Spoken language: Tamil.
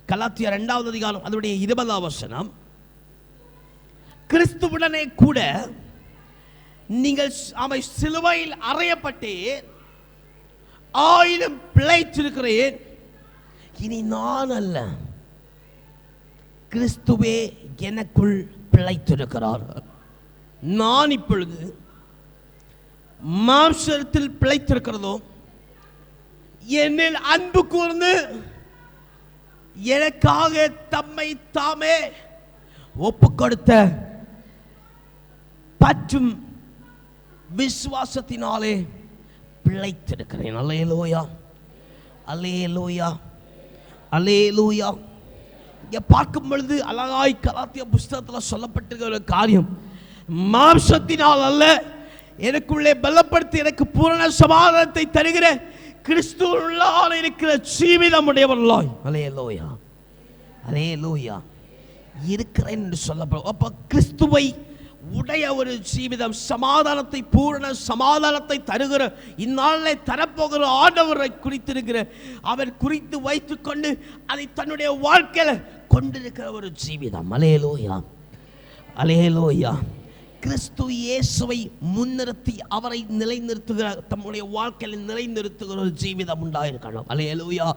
கலாத்தியர் 2வது அதிகாரம் அதனுடைய 20வது வசனம், கிறிஸ்துவுடனே கூட நீங்கள் அவை சிலுவையில் அறையப்பட்டு ஆயினும் பிழைத்திருக்கிறேன். இனி நான் அல்ல, கிறிஸ்துவே எனக்குள் பிழைத்திருக்கிறார். நான் இப்பொழுது மாம்சத்தில் பிழைத்திருக்கிறதோ, என்னில் அன்பு கூர்ந்து எனக்காக தம்மை தாமே ஒப்பு கொடுத்த பற்றும் விசுவாசத்தினாலே பிழைத்திருக்கிறேன். அல்லேலூயா, அல்லேலூயா, அல்லேலூயா. இங்கே பார்க்கும் பொழுது அழகாய் கலாத்திய புஸ்தகத்தில் சொல்லப்பட்டிருக்கிற ஒரு காரியம், மாம்சத்தினால் அல்ல, எனக்குள்ளே பலப்படுத்தி எனக்கு பூரண சமாதானத்தை தருகிற கிறிஸ்துவுக்குள்ளாக இருக்கிற ஜீவிதம் உடையவர்களாய், அல்லேலூயா, அல்லேலூயா, இருக்கிறேன் என்று சொல்லப்படும். அப்போ கிறிஸ்துவை உடைய ஒரு ஜீவிதம், சமாதானத்தை, பூரண சமாதானத்தை தருகிற, இந்நாளிலே தரப்போகிற ஆண்டவரை குறித்திருக்கிற, அவர் குறித்து வைத்துக் கொண்டு அதை தன்னுடைய வாழ்க்கையில் கொண்டிருக்கிற ஒரு ஜீவிதம். அல்லேலூயா, அல்லேலூயா. கிறிஸ்து இயேசுவை முன்னிறுத்தி அவரை நிலைநிறுத்துகிற, தம்முடைய வாழ்க்கையில் நிலைநிறுத்துகிற ஒரு ஜீவிதம் உண்டாயிருக்கணும். அல்லேலூயா.